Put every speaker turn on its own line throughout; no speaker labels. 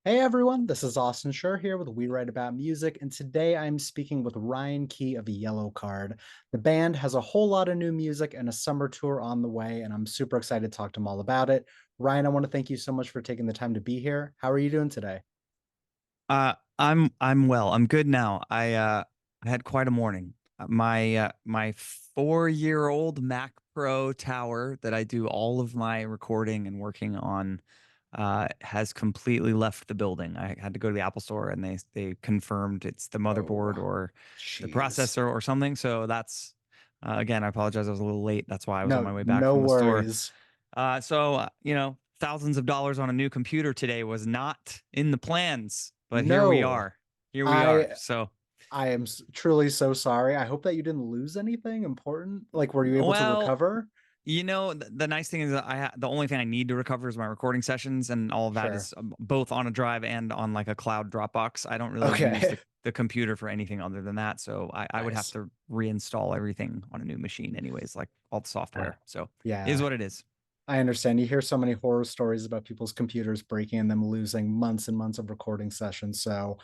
Hey everyone, this is Austin Schur here with We Write About Music, and today I'm speaking with Ryan Key of Yellowcard. The band has a whole lot of new music and a summer tour on the way, and I'm super excited to talk to them all about it. Ryan, I want to thank you so much for taking the time to be here. How are you doing today?
I'm well. I'm good now. I had quite a morning. My 4-year-old Mac Pro tower that I do all of my recording and working on has completely left the building. I had to go to the Apple store and they confirmed it's the
Oh,
motherboard or the
jeez.
processor or something. So that's again, I apologize. I was a little late. That's why I was on
No,
my way back
no
from the store.
worries.
Thousands of dollars on a new computer today was not in the plans, but here we
No,
are. Here we are.
I
So,
I am truly so sorry. I hope that you didn't lose anything important. Like, were you able to
well,
recover?
the nice thing is that the only thing I need to recover is my recording sessions, and all of that
Sure.
is both on a drive and on like a cloud Dropbox. I don't really use
Okay.
the computer for anything other than that. So I would have
Nice.
to reinstall everything on a new machine, anyways, like all the
Uh,
software. So, it is
yeah.
what it is.
I understand. You hear so many horror stories about people's computers breaking and them losing months and months of recording sessions. So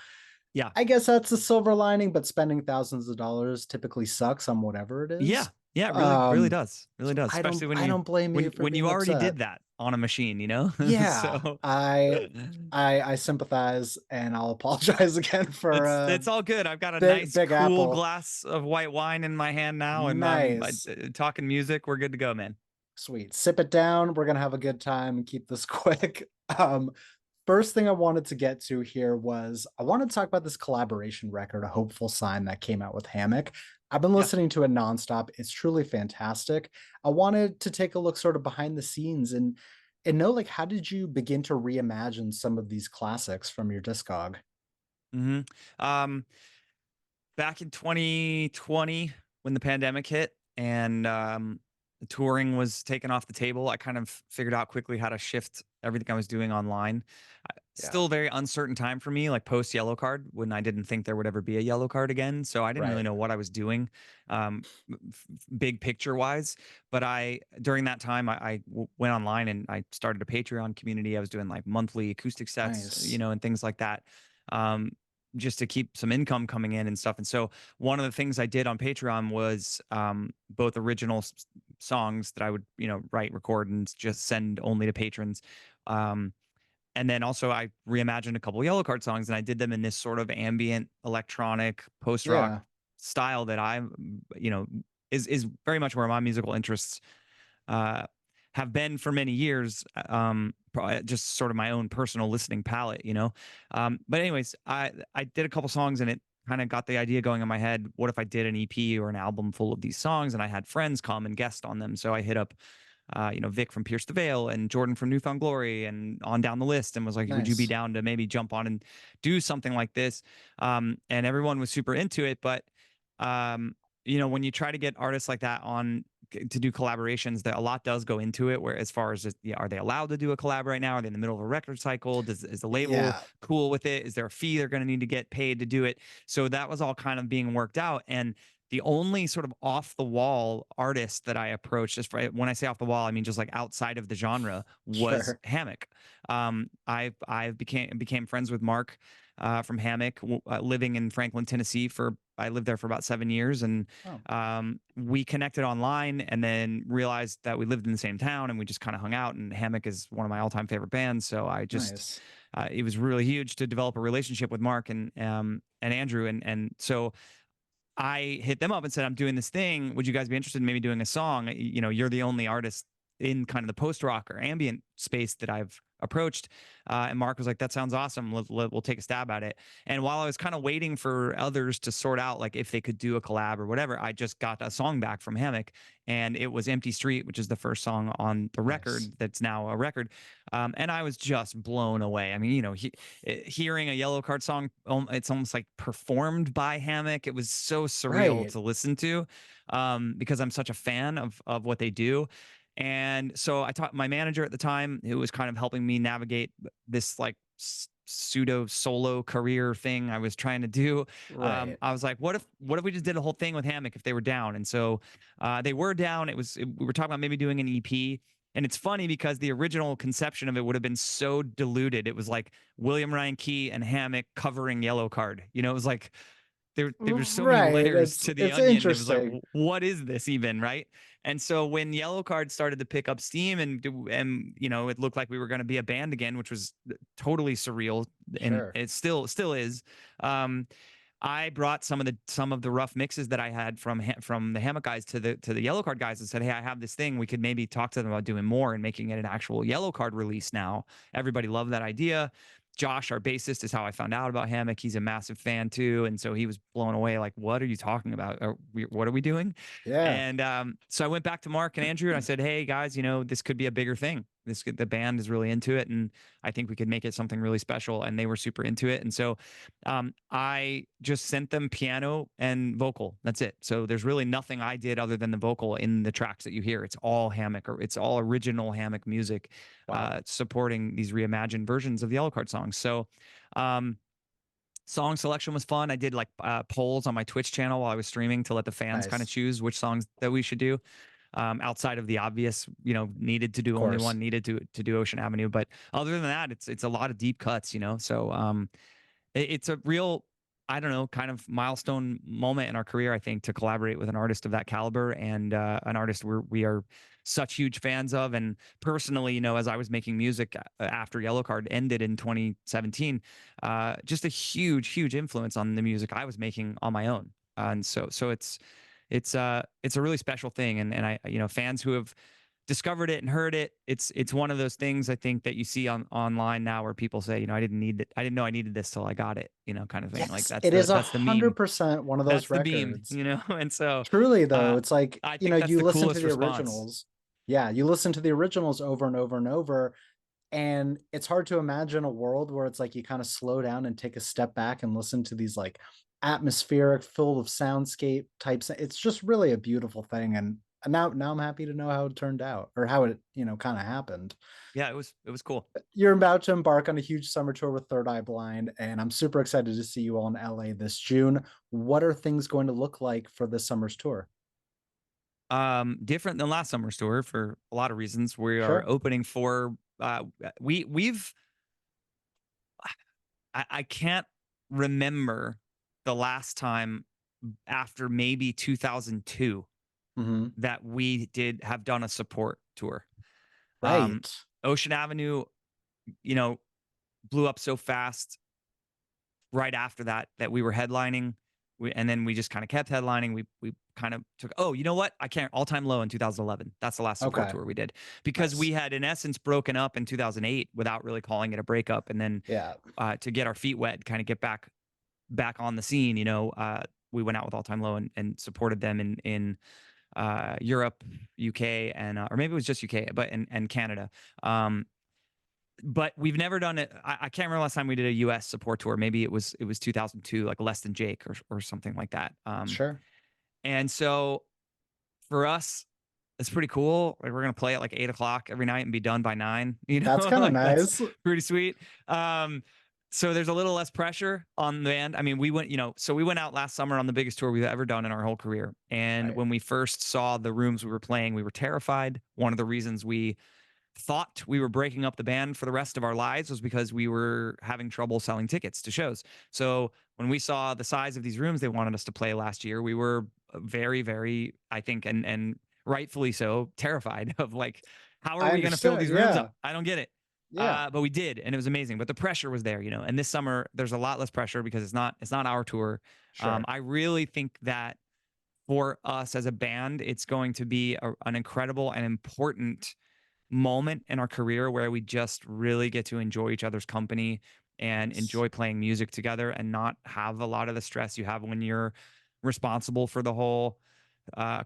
Yeah.
I guess that's the silver lining, but spending thousands of dollars typically sucks on whatever it is.
Yeah. Yeah, it really
Um,
does. Really
so
does. Especially
I don't blame you for
when you
being
already
upset.
did that on a machine, you know?
Yeah,
So
I sympathize and I'll apologize again for
it's all good. I've got a
Big
nice
Big
cool
Apple.
glass of white wine in my hand now, and
Nice.
talking music. We're good to go, man.
Sweet. Sip it down. We're gonna have a good time and keep this quick. Um, First thing I wanted to get to here was I wanted to talk about this collaboration record, A Hopeful Sign, that came out with Hammock. I've been
Yeah.
listening to it nonstop. It's truly fantastic. I wanted to take a look sort of behind the scenes and know, like, how did you begin to reimagine some of these classics from your discog?
hmm Um, Back in 2020, when the pandemic hit and touring was taken off the table, I kind of figured out quickly how to shift everything I was doing online.
Yeah,
Still a very uncertain time for me, like post yellow card, when I didn't think there would ever be a yellow card again. So I didn't really
right.
know what I was doing, big picture wise. But during that time, went online and I started a Patreon community. I was doing like monthly acoustic sets,
Nice.
and things like that. Um, just to keep some income coming in and stuff. And so one of the things I did on Patreon was both original songs that I would, write, record, and just send only to patrons. Um, and then also I reimagined a couple of Yellow Card songs and I did them in this sort of ambient electronic post rock
Yeah.
style that you know, is very much where my musical interests uh, have been for many years. Just sort of my own personal listening palette, you know. But anyways, I did a couple songs and it kind of got the idea going in my head. What if I did an EP or an album full of these songs? And I had friends come and guest on them. So I hit up Vic from Pierce the Veil and Jordan from Newfound Glory and on down the list and was like, would you be
Nice.
down to maybe jump on and do something like this? And everyone was super into it. But, when you try to get artists like that on to do collaborations, that a lot does go into it. Where as far as are they allowed to do a collab right now? Are they in the middle of a record cycle? Is the label
Yeah.
cool with it? Is there a fee they're going to need to get paid to do it? So that was all kind of being worked out. And the only sort of off the wall artist that I approached, just when I say off the wall, I mean just like outside of the genre, was
Sure.
Hammock. I became friends with Mark from Hammock, living in Franklin, Tennessee. I lived there for about 7 years, and
Oh,
we connected online, and then realized that we lived in the same town, and we just kind of hung out. And Hammock is one of my all-time favorite bands, so
nice.
it was really huge to develop a relationship with Mark and Andrew, and so I hit them up and said, I'm doing this thing. Would you guys be interested in maybe doing a song? You're the only artist in kind of the post rock or ambient space that I've approached. And Mark was like, that sounds awesome. We'll take a stab at it. And while I was kind of waiting for others to sort out like if they could do a collab or whatever, I just got a song back from Hammock, and it was Empty Street, which is the first song on the
Nice.
record that's now a record. And I was just blown away. I mean, hearing a Yellow Card song, it's almost like performed by Hammock. It was so surreal
Right.
to listen to, because I'm such a fan of what they do. And so I taught my manager at the time, who was kind of helping me navigate this like pseudo solo career thing I was trying to do.
Right.
I was like, what if we just did a whole thing with Hammock if they were down? And so they were down. We were talking about maybe doing an EP. And it's funny because the original conception of it would have been so diluted. It was like William Ryan Key and Hammock covering Yellowcard. It was like there were so many
Right.
layers
It's
to the
it's
onion. It was like,
interesting.
what is this even, right? And so when Yellowcard started to pick up steam and it looked like we were going to be a band again, which was totally surreal, and
Sure.
it still is. Um, I brought some of the rough mixes that I had from the Hammock guys to the Yellow Card guys and said, "Hey, I have this thing. We could maybe talk to them about doing more and making it an actual Yellow Card release now." Everybody loved that idea. Josh, our bassist, is how I found out about Hammock. He's a massive fan too, and so he was blown away. Like, what are you talking about? What are we doing?
Yeah.
And so I went back to Mark and Andrew and I said, "Hey guys, this could be a bigger thing. The band is really into it, and I think we could make it something really special." And they were super into it, and so I just sent them piano and vocal. That's it. So there's really nothing I did other than the vocal in the tracks that you hear. It's all Hammock, or it's all original Hammock music,
Wow.
supporting these reimagined versions of the Yellow Card songs. So um, song selection was fun. I did like polls on my Twitch channel while I was streaming to let the fans kind of
Nice.
choose which songs that we should do. Outside of the obvious, needed to
Of
do only
course.
one, needed to do Ocean Avenue, but other than that, it's a lot of deep cuts. So it's a real, I don't know, kind of milestone moment in our career, I think, to collaborate with an artist of that caliber, and an artist we are such huge fans of. And personally, as I was making music after Yellowcard ended in 2017, just a huge influence on the music I was making on my own. And so it's a really special thing. And I, fans who have discovered it and heard it. It's one of those things, I think, that you see online now where people say, I didn't need it. I didn't know I needed this till I got it, kind of thing. Like
Yes,
that's
it
the
is
that's the meme.
100% one of those
That's the beam,
records.
And so
Truly though,
uh
it's like,
I think that's
you
the
listen to
coolest
the
response.
originals. Yeah, you listen to the originals over and over and over, and it's hard to imagine a world where it's like you kind of slow down and take a step back and listen to these like atmospheric, full of soundscape types. It's just really a beautiful thing, and now I'm happy to know how it turned out or how it, kind of happened.
Yeah, it was cool.
You're about to embark on a huge summer tour with Third Eye Blind, and I'm super excited to see you all in LA this June. What are things going to look like for this summer's tour?
Different than last summer's tour for a lot of reasons. We are
Sure.
opening for we've I can't remember the last time after maybe 2002
Hmm.
that we did have done a support tour. Um,
Right.
Ocean Avenue, you know, blew up so fast right after that we were headlining. And then we just kind of kept headlining. We kind of took, oh, you know what? I can't, All Time Low in 2011. That's the last support
Okay.
tour we did, because we
Nice.
had in essence broken up in 2008 without really calling it a breakup. And then
Yeah.
to get our feet wet, kind of get back on the scene, we went out with All Time Low and supported them in Europe, UK, and or maybe it was just UK, but and Canada. But we've never done it. I can't remember last time we did a US support tour. Maybe it was 2002, like Less Than Jake or something like that.
Sure.
And so for us, it's pretty cool. Like, we're gonna play at like 8 o'clock every night and be done by 9.
That's kind of
Like that's
nice.
pretty sweet. So there's a little less pressure on the band. I mean, so we went out last summer on the biggest tour we've ever done in our whole career. And
Right.
when we first saw the rooms we were playing, we were terrified. One of the reasons we thought we were breaking up the band for the rest of our lives was because we were having trouble selling tickets to shows. So when we saw the size of these rooms they wanted us to play last year, we were very, very, I think, and rightfully so, terrified of like, how are
I
we going to fill
understood.
these rooms
Yeah.
up? I don't get it.
Yeah.
But we did, and it was amazing. But the pressure was there, And this summer, there's a lot less pressure because it's not our tour.
Sure.
I really think that for us as a band, it's going to be an incredible and important moment in our career where we just really get to enjoy each other's company and
Nice.
enjoy playing music together and not have a lot of the stress you have when you're responsible for the whole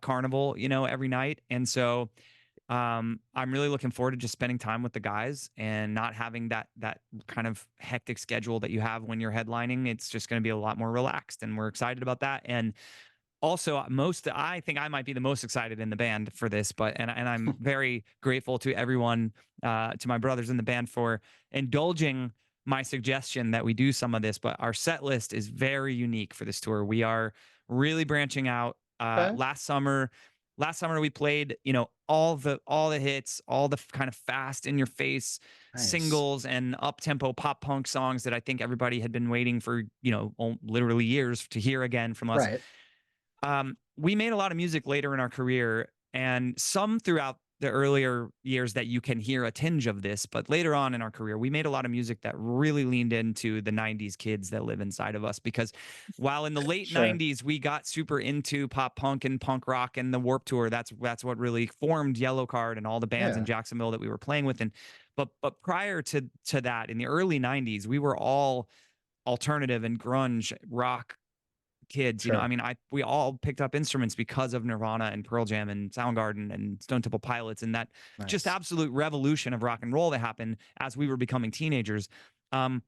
carnival, every night. And so I'm really looking forward to just spending time with the guys and not having that kind of hectic schedule that you have when you're headlining. It's just going to be a lot more relaxed, and we're excited about that. And also, I think I might be the most excited in the band for this, and I'm very grateful to everyone, to my brothers in the band, for indulging my suggestion that we do some of this. But our set list is very unique for this tour. We are really branching out.
Okay.
Last summer, last summer we played, all the hits, all the kind of fast in your face
Nice.
singles and up tempo pop punk songs that I think everybody had been waiting for, literally years to hear again from us.
Right.
We made a lot of music later in our career, and some throughout the earlier years that you can hear a tinge of this, but later on in our career, we made a lot of music that really leaned into the 90s kids that live inside of us. Because while in the late
Sure.
90s we got super into pop punk and punk rock and the Warp Tour, that's what really formed Yellowcard and all the bands in
Yeah.
Jacksonville that we were playing with. And but prior to that, in the early 90s, we were all alternative and grunge rock kids. I
Sure.
mean, I we all picked up instruments because of Nirvana and Pearl Jam and Soundgarden and Stone Temple Pilots and that just
Nice.
absolute revolution of rock and roll that happened as we were becoming teenagers. Um,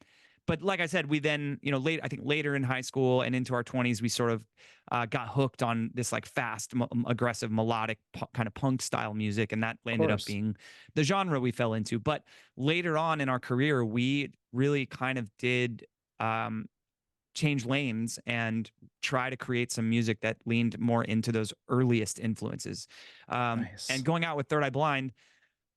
but like I said, we then, I think later in high school and into our 20s, we sort of got hooked on this like fast, aggressive, melodic kind of punk style music, and that
Of
ended up
course.
being the genre we fell into. But later on in our career, we really kind of did um, change lanes and try to create some music that leaned more into those earliest influences. And
Nice.
going out with Third Eye Blind,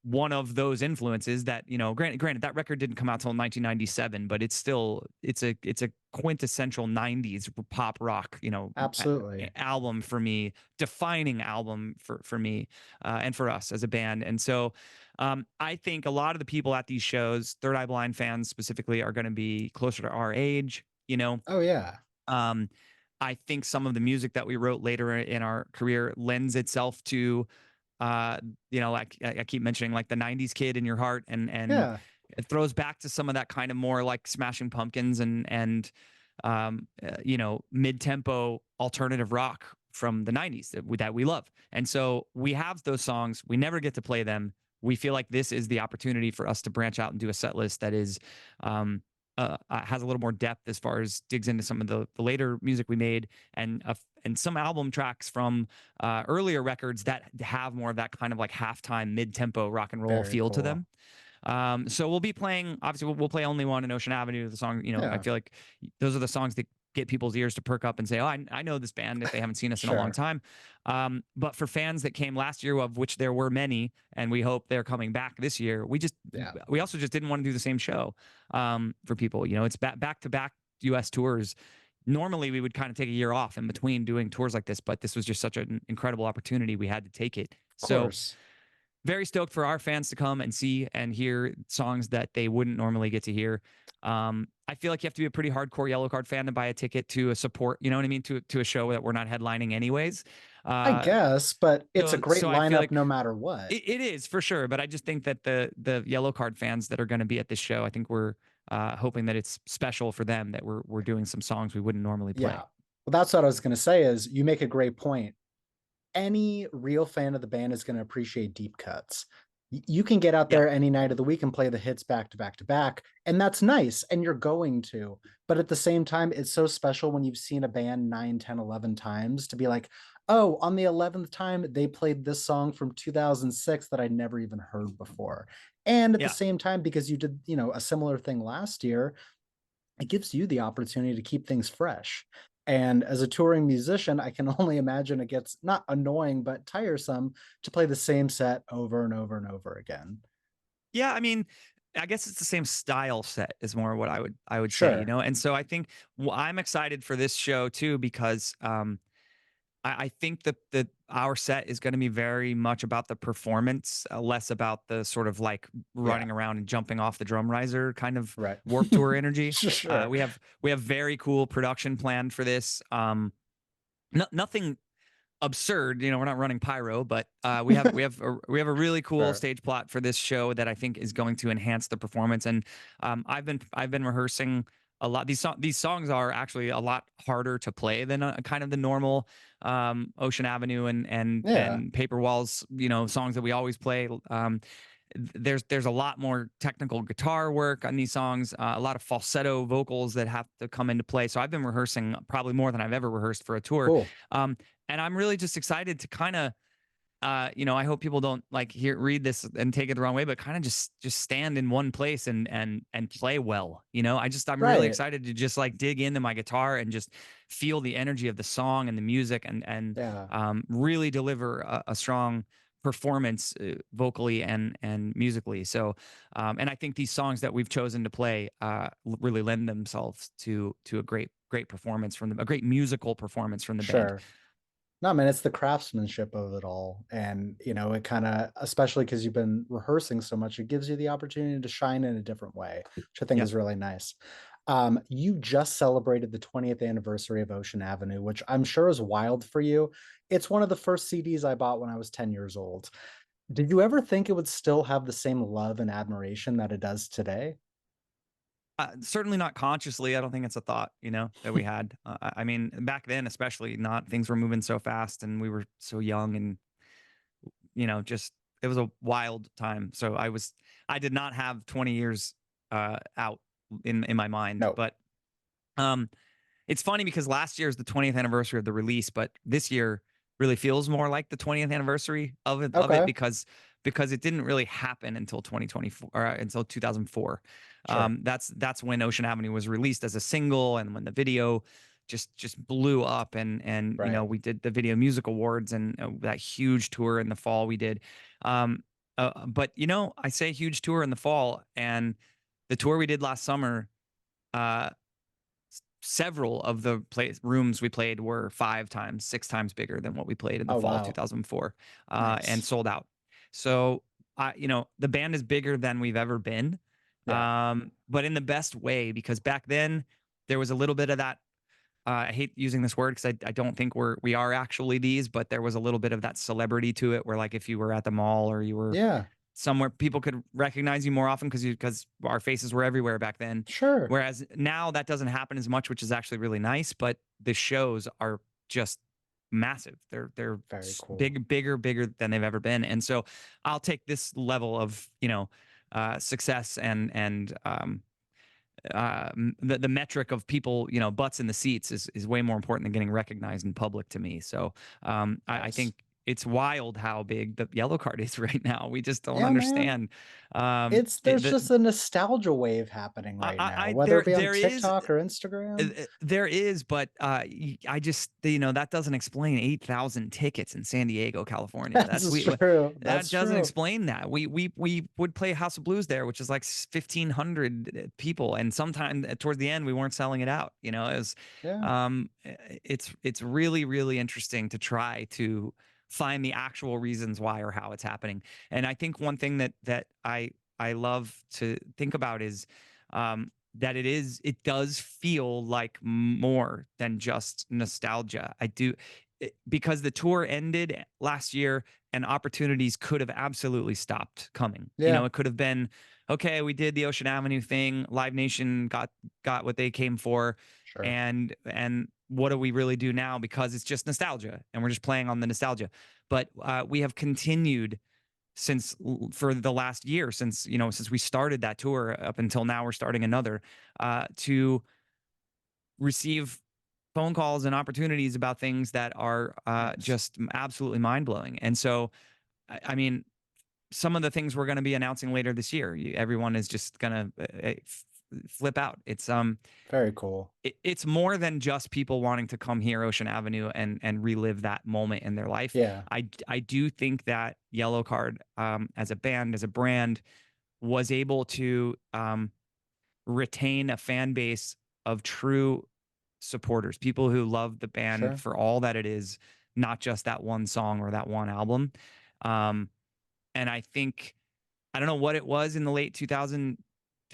one of those influences that, granted that record didn't come out till 1997, but it's a quintessential 90s pop rock,
Absolutely.
album for me, defining album for me, and for us as a band. And so I think a lot of the people at these shows, Third Eye Blind fans specifically, are going to be closer to our age.
Oh, yeah.
um, I think some of the music that we wrote later in our career lends itself to, uh, like I keep mentioning, like the '90s kid in your heart, and
Yeah.
it throws back to some of that kind of more like Smashing Pumpkins and mid tempo alternative rock from the '90s that we love. And so we have those songs. We never get to play them. We feel like this is the opportunity for us to branch out and do a set list that is um, has a little more depth as far as digs into some of the later music we made, and some album tracks from earlier records that have more of that kind of like halftime mid tempo rock and roll
Very
feel to
cool.
them. So we'll be playing. Obviously, we'll play Only One in Ocean Avenue. The song, I
Yeah.
feel like those are the songs that get people's ears to perk up and say, "Oh, I know this band if they haven't seen us in a long
Sure.
time." But for fans that came last year, of which there were many, and we hope they're coming back this year,
Yeah.
we also just didn't want to do the same show for people. It's back to back U.S. tours. Normally, we would kind of take a year off in between doing tours like this, but this was just such an incredible opportunity. We had to take it.
Of
So
course.
very stoked for our fans to come and see and hear songs that they wouldn't normally get to hear. I feel like you have to be a pretty hardcore Yellowcard fan to buy a ticket to a support, you know what I mean, to a show that we're not headlining anyways.
I
Uh,
guess, but it's a great
so I feel
lineup
like
no matter what.
it is for sure, but I just think that the Yellowcard fans that are going to be at this show, I think we're hoping that it's special for them that we're doing some songs we wouldn't normally
Yeah.
play.
Well, that's what I was going to say is you make a great point. Any real fan of the band is going to appreciate deep cuts. You can get out
Yeah,
there any night of the week and play the hits back to back to back, and that's nice, and you're going to. But at the same time, it's so special when you've seen a band 9, 10, 11 times to be like, oh, on the 11th time, they played this song from 2006 that I never even heard before. And at the
yeah.
same time, because you did, a similar thing last year, it gives you the opportunity to keep things fresh. And as a touring musician, I can only imagine it gets not annoying, but tiresome to play the same set over and over and over again.
Yeah, I mean, I guess it's the same style set is more what I would say,
Sure.
And so I think I'm excited for this show too because I think that our set is going to be very much about the performance, less about the sort of like
Yeah.
running around and jumping off the drum riser kind of
Right.
Warp Tour energy.
Sure.
We have very cool production planned for this. Nothing absurd. We're not running pyro, but we have a really cool
Sure.
stage plot for this show that I think is going to enhance the performance. And I've been rehearsing a lot. These songs are actually a lot harder to play than kind of the normal Ocean Avenue
Yeah.
and Paper Walls, songs that we always play. There's a lot more technical guitar work on these songs, a lot of falsetto vocals that have to come into play. So I've been rehearsing probably more than I've ever rehearsed for a tour.
Cool.
Um, and I'm really just excited to kind of I hope people don't like read this and take it the wrong way, but kind of just stand in one place and play well. I'm really
Right.
excited to just like dig into my guitar and just feel the energy of the song and the music and
Yeah.
really deliver a strong performance vocally and musically. So, and I think these songs that we've chosen to play really lend themselves to a great performance from a great musical performance from the band.
Sure. No, I mean, it's the craftsmanship of it all, and, it kinda especially because 'cause you've been rehearsing so much, it gives you the opportunity to shine in a different way, which I think
Yeah.
is really nice. You just celebrated the 20th anniversary of Ocean Avenue, which I'm sure is wild for you. It's one of the first CDs I bought when I was 10 years old. Did you ever think it would still have the same love and admiration that it does today?
Certainly not consciously. I don't think it's a thought, that we had. I mean, back then, especially, not things were moving so fast, and we were so young, and just it was a wild time. So I did not have 20 years out in my mind,
No.
but um, it's funny because last year is the 20th anniversary of the release, but this year really feels more like the 20th anniversary of it
Okay.
because it didn't really happen until 2024 or until 2004.
Sure.
That's when Ocean Avenue was released as a single, and when the video just blew up, and
Right.
we did the Video Music Awards and that huge tour in the fall we did. Um, but I say huge tour in the fall, and the tour we did last summer. Uh, Several of the rooms we played were 5 times, 6 times bigger than what we played in the
Oh,
fall of
wow.
2004, and
Nice.
sold out. So, the band is bigger than we've ever been,
Yeah.
but in the best way, because back then there was a little bit of that. I hate using this word because I don't think we are actually these, but there was a little bit of that celebrity to it, where like if you were at the mall or you were
Yeah.
somewhere, people could recognize you more often because our faces were everywhere back then.
Sure.
Whereas now that doesn't happen as much, which is actually really nice. But the shows are just massive. They're
Very cool.
bigger than they've ever been. And so I'll take this level of success and the metric of people, butts in the seats is way more important than getting recognized in public to me. So I
Nice.
think it's wild how big the yellow card is right now. We just don't
Yeah, man.
understand.
There's just a nostalgia wave happening right now,
I
whether it
there
be on
there is
TikTok or Instagram.
there is, but I just that doesn't explain 8,000 tickets in San Diego, California.
That's true.
That
That's
doesn't
true.
explain that. We would play House of Blues there, which is like 1,500 people, and sometime towards the end we weren't selling it out. It was
Yeah,
it's really interesting to try to find the actual reasons why or how it's happening. And I think one thing that I love to think about is that it does feel like more than just nostalgia. Because the tour ended last year and opportunities could have absolutely stopped coming.
yeah,
It could have been, okay, we did the Ocean Avenue thing, Live Nation got what they came for,
sure,
and what do we really do now, because it's just nostalgia and we're just playing on the nostalgia. But we have continued for the last year, since we started that tour up until now, we're starting another, to receive phone calls and opportunities about things that are
nice.
just absolutely mind-blowing. And so I mean, some of the things we're going to be announcing later this year, everyone is just going to flip out.
Very cool.
It's more than just people wanting to come here, Ocean Avenue, and relive that moment in their life.
Yeah,
I do think that Yellowcard, as a band, as a brand, was able to retain a fan base of true supporters, people who love the band
sure.
for all that it is, not just that one song or that one album. Um, and I think, I don't know what it was in the late 2000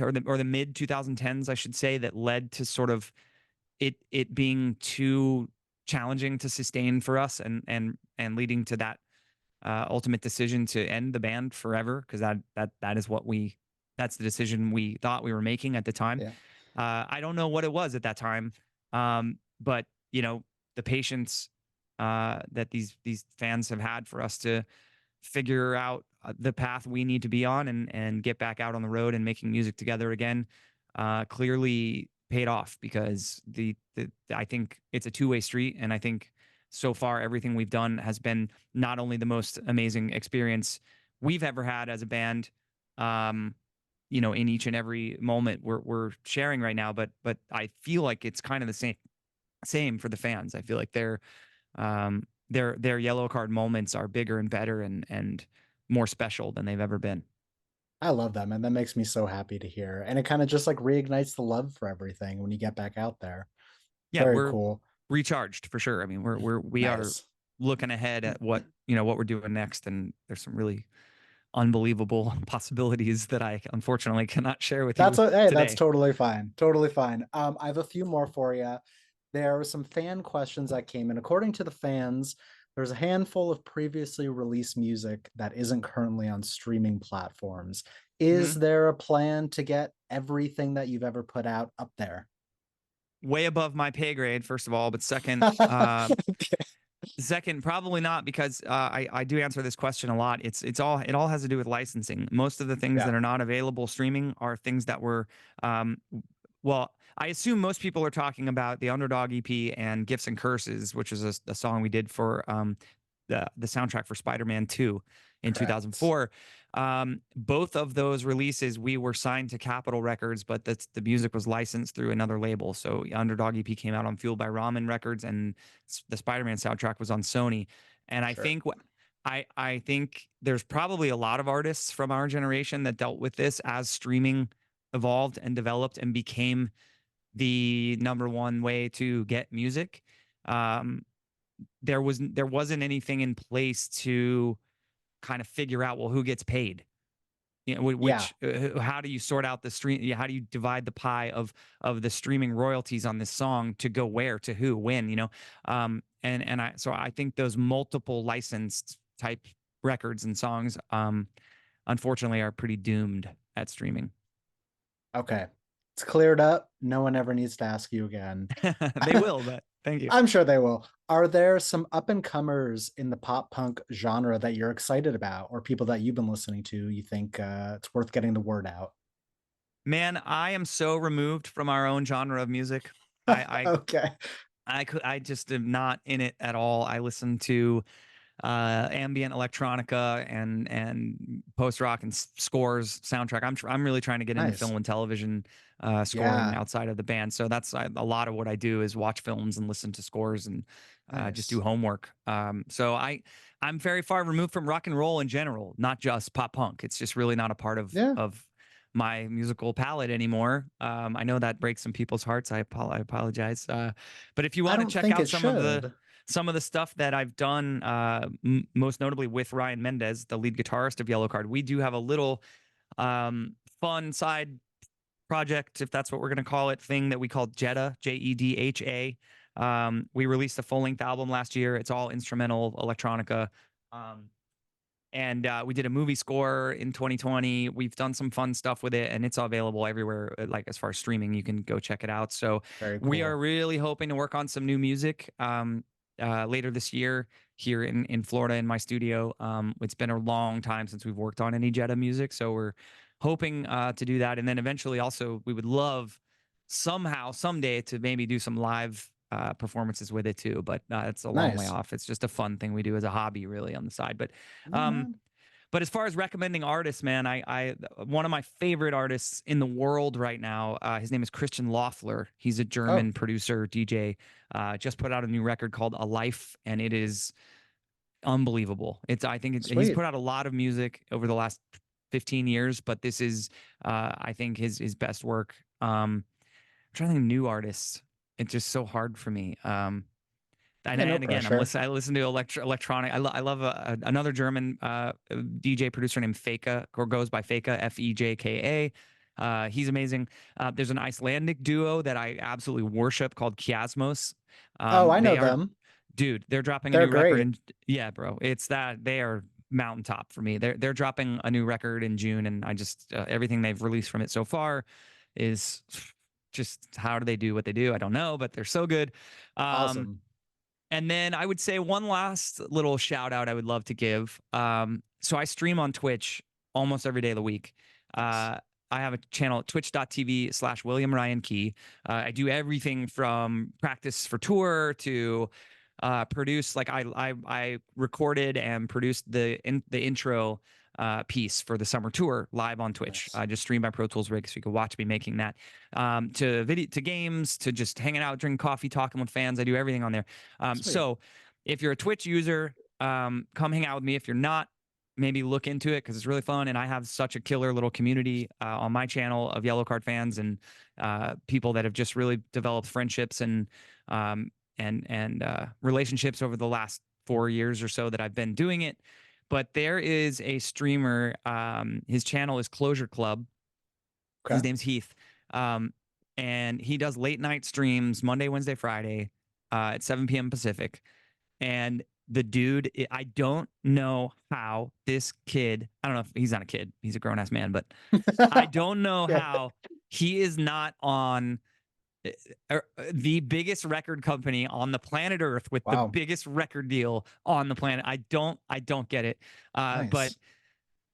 or the mid 2010s, I should say, that led to sort of it being too challenging to sustain for us, and leading to that ultimate decision to end the band forever, because that is that's the decision we thought we were making at the time.
Yeah,
I don't know what it was at that time, but the patience that these fans have had for us to figure out the path we need to be on, and get back out on the road and making music together again, clearly paid off, because the I think it's a two-way street, and I think so far, everything we've done has been not only the most amazing experience we've ever had as a band, um, in each and every moment we're sharing right now, but I feel like it's kind of the same for the fans. I feel like their yellow card moments are bigger and better and more special than they've ever been.
I love that, man. That makes me so happy to hear, and it kinda just, like, reignites the love for everything when you get back out there.
Yeah,
Very
we're
cool.
recharged for sure. I mean, we are
Nice.
looking ahead at what we're doing next, and there's some really unbelievable possibilities that I unfortunately cannot share with you
That's
today.
totally fine, totally fine. I have a few more for you. There are some fan questions that came in. According to the fans, there's a handful of previously released music that isn't currently on streaming platforms. Is
Mhm.
there a plan to get everything that you've ever put out up there?
Way above my pay grade, first of all, but
Okay,
second, probably not because I do answer this question a lot. It all has to do with licensing. Most of the things
yeah,
that are not available streaming are things that were um, well, I assume most people are talking about the Underdog EP and Gifts and Curses, which is a song we did for the soundtrack for Spider-Man 2 in
correct.
2004. Both of those releases, we were signed to Capitol Records, but the music was licensed through another label. So Underdog EP came out on Fueled by Ramen Records, and the Spider-Man soundtrack was on Sony. And I
Sure.
think I think there's probably a lot of artists from our generation that dealt with this as streaming evolved and developed and became the number one way to get music. Um, there wasn't anything in place to kind of figure out, well, who gets paid,
Yeah,
which how do you sort out the stream, how do you divide the pie of the streaming royalties on this song to go where, to who, when, and I think those multiple licensed type records and songs unfortunately are pretty doomed at streaming.
okay. It's cleared up. No one ever needs to ask you again.
They will, but thank you.
I'm sure they will. Are there some up and comers in the pop punk genre that you're excited about, or people that you've been listening to, you think, it's worth getting the word out?
Man, I am so removed from our own genre of music. I
Okay.
I just am not in it at all. I listen to ambient electronica and post rock and scores soundtrack. I'm really trying to get into
Nice.
film and television scoring
Yeah,
outside of the band. So that's a lot of what I do is watch films and listen to scores and just do
nice.
homework. So I'm very far removed from rock and roll in general, not just pop punk. It's just really not a part
Yeah,
of my musical palette anymore. I know that breaks some people's hearts. I apologize. But if you
I
want to
don't
check
think
out
it should.
some of the stuff that I've done, most notably with Ryan Mendez, the lead guitarist of Yellowcard, we do have a little fun side project, if that's what we're going to call it, thing that we call Jeddah, Jedha. We released a full length album last year. It's all instrumental electronica. Um, and we did a movie score in 2020. We've done some fun stuff with it, and it's available everywhere. Like as far as streaming, you can go check it out. So
Very
we are
cool.
really hoping to work on some new music later this year here in Florida in my studio. It's been a long time since we've worked on any Jetta music, so we're hoping to do that, and then eventually also we would love somehow someday to maybe do some live performances with it too, but it's a long way
Nice.
off. It's just a fun thing we do as a hobby, really, on the side.
Yeah,
Um,
man.
but as far as recommending artists, man, I one of my favorite artists in the world right now, his name is Christian Loeffler. He's a
Oh,
German producer, DJ. Just put out a new record called A Life, and it is unbelievable. He's
sweet.
put out a lot of music over the last 15 years, but this is I think his best work. I'm trying to think of new artists. It's just so hard for me. And,
Yeah, no
and again,
pressure.
I listen to electronic. I love another German DJ producer named Feka, or goes by Feka, Fejka. He's amazing. There's an Icelandic duo that I absolutely worship called Kiasmos.
Oh, I know
They are,
them.
dude, they're dropping a
They're
new record,
great.
and yeah, bro, it's that they are mountaintop for me. They're dropping a new record in June, and I just everything they've released from it so far is just, how do they do what they do? I don't know, but they're so good. Um,
Awesome.
and then I would say one last little shout out I would love to give. So I stream on Twitch almost every day of the week.
Nice.
Uh, I have a channel, twitch.tv/William Ryan Key. I do everything from practice for tour to produced, like I recorded and produced the intro piece for the summer tour live on Twitch.
Nice.
I just streamed my Pro Tools rig so you could watch me making that. To video, to games, to just hanging out, drinking coffee, talking with fans. I do everything on there.
Sweet.
So if you're a Twitch user, come hang out with me. If you're not, maybe look into it because it's really fun. And I have such a killer little community on my channel of Yellowcard fans and people that have just really developed friendships um, and relationships over the last 4 years or so that I've been doing it. But there is a streamer. His channel is Closure Club.
Okay.
His name's Heath. Um, and he does late night streams Monday, Wednesday, Friday at 7 p.m. Pacific. And the dude, I don't know how this kid, I don't know if he's not a kid, he's a grown ass man, but I don't know
Yeah.
how he is not on the biggest record company on the planet Earth with the
Wow.
biggest record deal on the planet. I don't get it. But
Nice.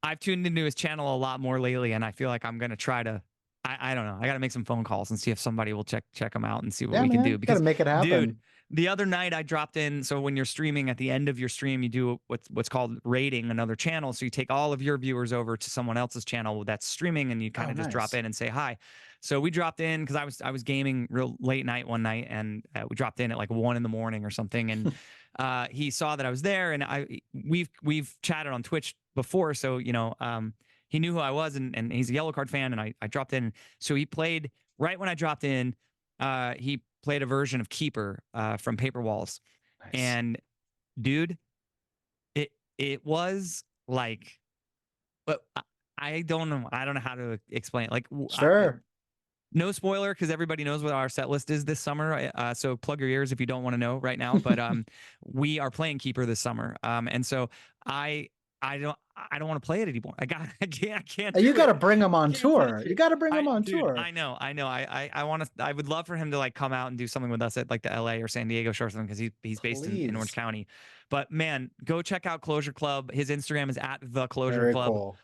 I've tuned into his channel a lot more lately, and I feel like I'm gonna try to. I don't know. I got to make some phone calls and see if somebody will check him out and see what
Yeah,
we can
man.
do.
You gotta
Because,
make it
dude,
happen.
the other night I dropped in. So when you're streaming, at the end of your stream, you do what's called raiding another channel. So you take all of your viewers over to someone else's channel that's streaming, and you kind
Oh,
of just drop
nice.
in and say hi. So we dropped in because I was gaming real late night one night, and we dropped in at like 1 in the morning or something, and he saw that I was there, and we've chatted on Twitch before, so he knew who I was, and he's a Yellowcard fan, and I dropped in. So he played right when I dropped in. He played a version of Keeper from Paper Walls,
Nice.
and dude, it was like, but I don't know. I don't know how to explain it. Like,
Sure.
no spoiler because everybody knows what our set list is this summer. So plug your ears if you don't want to know right now. But we are playing Keeper this summer, and so I I don't want to play it anymore. I can't
You
do
gotta
it.
bring him
I
on
can't touch
tour. You
it.
gotta bring him
I
on
dude,
tour.
I know. I want to. I would love for him to like come out and do something with us at like the LA or San Diego show or something because he's based in Orange
Please.
County. But man, go check out Closure Club. His Instagram is at the Closure
Very
Club.
cool.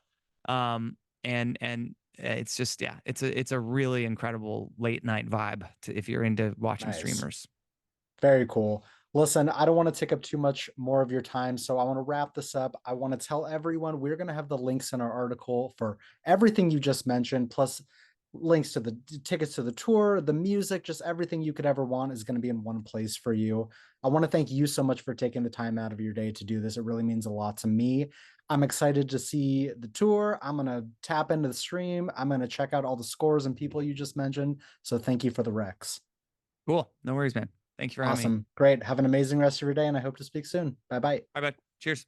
And it's just, yeah, it's a really incredible late night vibe if you're into watching
Nice.
streamers.
Very cool. Listen, I don't want to take up too much more of your time, so I want to wrap this up. I want to tell everyone we're going to have the links in our article for everything you just mentioned, plus links to the tickets to the tour, the music, just everything you could ever want is going to be in one place for you. I want to thank you so much for taking the time out of your day to do this. It really means a lot to me. I'm excited to see the tour. I'm going to tap into the stream. I'm going to check out all the scores and people you just mentioned. So thank you for the Rex.
Cool. No worries, man. Thank you for having me.
Awesome. Great. Have an amazing rest of your day, and I hope to speak soon. Bye bye.
Bye bye. Cheers.